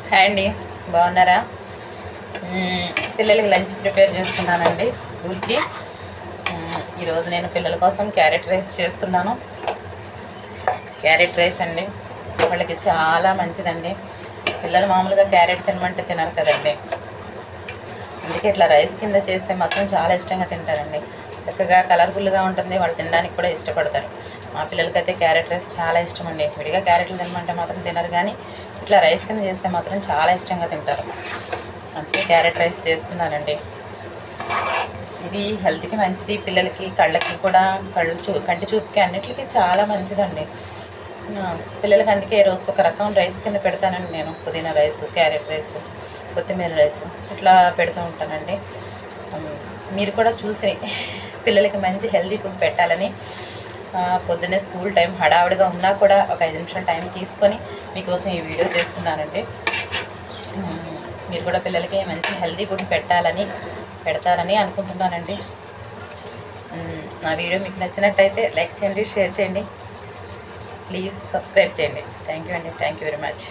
Hi అండి, బాగున్నారా? పిల్లలకి లంచ్ ప్రిపేర్ చేస్తున్నానండి స్కూల్కి. ఈరోజు నేను పిల్లల కోసం క్యారెట్ రైస్ చేస్తున్నాను. క్యారెట్ రైస్ అండి వాళ్ళకి చాలా మంచిదండి. పిల్లలు మామూలుగా క్యారెట్ తినమంటే తినరు కదండి, అందుకే ఇట్లా రైస్ కింద చేస్తే మాత్రం చాలా ఇష్టంగా తింటారండి. చక్కగా కలర్ఫుల్గా ఉంటుంది, వాళ్ళు తినడానికి కూడా ఇష్టపడతారు. మా పిల్లలకైతే క్యారెట్ రైస్ చాలా ఇష్టం అండి. విడిగా క్యారెట్లు తినమంటే మాత్రం తినరు, కానీ ఇట్లా రైస్ కింద చేస్తే మాత్రం చాలా ఇష్టంగా తింటారు. అందుకే క్యారెట్ రైస్ చేస్తున్నానండి. ఇది హెల్త్కి మంచిది, పిల్లలకి కళ్ళకి కూడా కంటి చూపుకి అన్నిటికీ చాలా మంచిదండి. పిల్లలకి అందుకే రోజుకి ఒక రకం రైస్ కింద పెడతానండి నేను. పుదీనా రైస్, క్యారెట్ రైస్, కొత్తిమీర రైస్ ఇట్లా పెడుతూ ఉంటానండి. మీరు కూడా చూసి పిల్లలకి మంచి హెల్తీ ఫుడ్ పెట్టాలని పొద్దున్నే స్కూల్ టైం హడావుడిగా ఉన్నా కూడా ఒక 5 నిమిషాలు టైం తీసుకొని మీకోసం ఈ వీడియో చేస్తున్నానండి. మీరు కూడా పిల్లలకి మంచి హెల్తీ ఫుడ్ పెడతారని అనుకుంటున్నానండి. నా వీడియో మీకు నచ్చినట్టయితే లైక్ చేయండి, షేర్ చేయండి, ప్లీజ్ సబ్స్క్రైబ్ చేయండి. థ్యాంక్ యూ అండి, థ్యాంక్ యూ వెరీ మచ్.